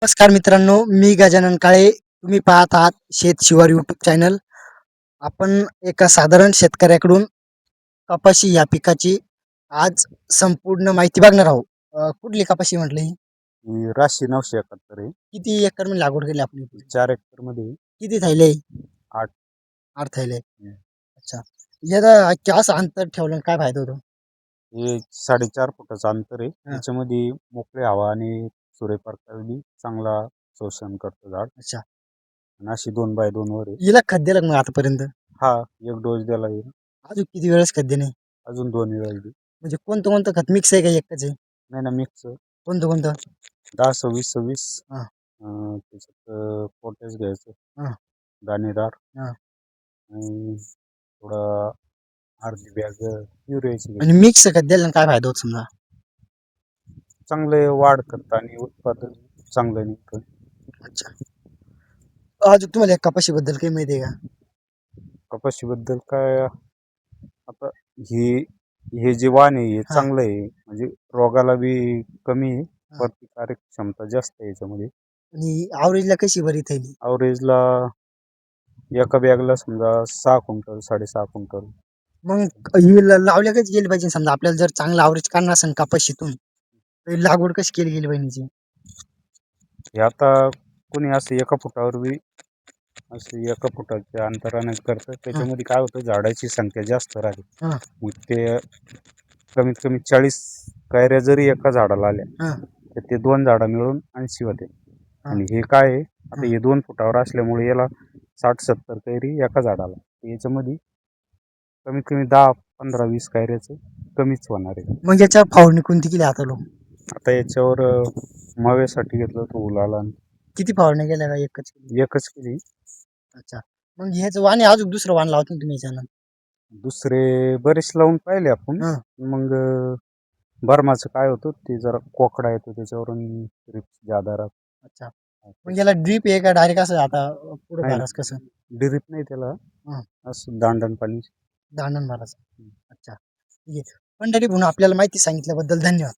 नमस्कार मित्रांनो, मी गजानन काळे. तुम्ही पाहत आहात शेत शिवार यूट्यूब चॅनल. आपण एका साधारण शेतकऱ्याकडून कपाशी या पिकाची आज संपूर्ण माहिती बघणार आहोत. कुठली कपाशी म्हटली ही? ही राशी 971 आहे. किती एकर मध्ये लागवड केली आपण? 4 एकर मध्ये किती थैले? 8. 8 थैले. अच्छा. याचा जास्त अंतर ठेवलं काय फायदा होतो? हे 4.5 फुटाचं अंतर आहे. हा. याच्यामध्ये मोकळी हवा आणि सूर्यप्रकाश बी चांगला शोषण करतो झाड. अच्छा. आणि अशी 2 बाय 2 वर आहे. हिला खत दिलं का मग आतापर्यंत? हा, एक डोस दिला येईल. अजून किती वेळेस खत देणे? अजून 2 वेळा बी. म्हणजे कोणतं कोणतं खत मिक्स आहे का एकच आहे? नाही ना, मिक्स कोणतं कोणतं? 10 26 26. हा. त्याच्यात पोटॅश घ्यायचं, हा. दाणेदार, हा. आणि थोडा अर्धी बॅग युरियाची आणि घ्यायची. मिक्स खत दिलं काय फायदा होतो समजा? चांगले वाढ करतं आणि उत्पादन चांगलं निघतं. अच्छा. अजून तुम्हाला या कपाशीबद्दल काही माहिती आहे का? कपाशीबद्दल काय, आता हे हे जे वाण आहे हे हा. चांगलं आहे, म्हणजे रोगाला बी कमी आहे, हा. प्रतिकारक क्षमता जास्त आहे याच्यामध्ये. आणि आवरेजला कशी बरी थैली? अवरेजला एका बॅगला समजा 6 क्विंटल 6.5 क्विंटल. मग ही लावल्या कशी गेली पाहिजे समजा आपल्याला जर चांगलं आवरेज काढणार असेल कपाशीतून तर ही लागवड कशी केली गेली पाहिजे? हे आता कोणी असं एका फुटावर बी असे एका फुटाच्या अंतराने करतं, हा. त्याच्यामध्ये काय होतं, झाडाची संख्या जास्त राहते. हा. मग ते कमीत कमी 40 कैऱ्या जरी एका झाडाला आल्या हा. तर ते 2 झाडं मिळून 80 होते. हा. आणि हे काय आहे, आता हा. हे 2 फुटावर असल्यामुळे याला 60-70 कैरी एका झाडाला. याच्यामध्ये कमीत कमी 10-15-20 कैऱ्याचं कमीच होणार आहे. मग याच्या फावणी कोणती केली आता लोक? आता याच्यावर मव्यासाठी घेतलं होतं उलाला. किती फावण्या केल्या का एकच केली? एकच केली. अच्छा. मग ह्याचं वाण आहे, अजून दुसरं वाण लावतो तुम्ही याच्यानं? दुसरे बरेच लावून पाहिले आपण. हा. मग बर्माचं काय होतं, ते जरा कोकडा येतो त्याच्यावरून ज्यादा राहत. अच्छा. मग याला ड्रीप आहे का डायरेक्ट असं आता पुढे नाही, भरास कसं? डिरीप नाही त्याला, हा. असं दांडण पाणी. दांडण भरास. अच्छा. ठीक आहे. पंढरी म्हणून आपल्याला माहिती सांगितल्याबद्दल धन्यवाद.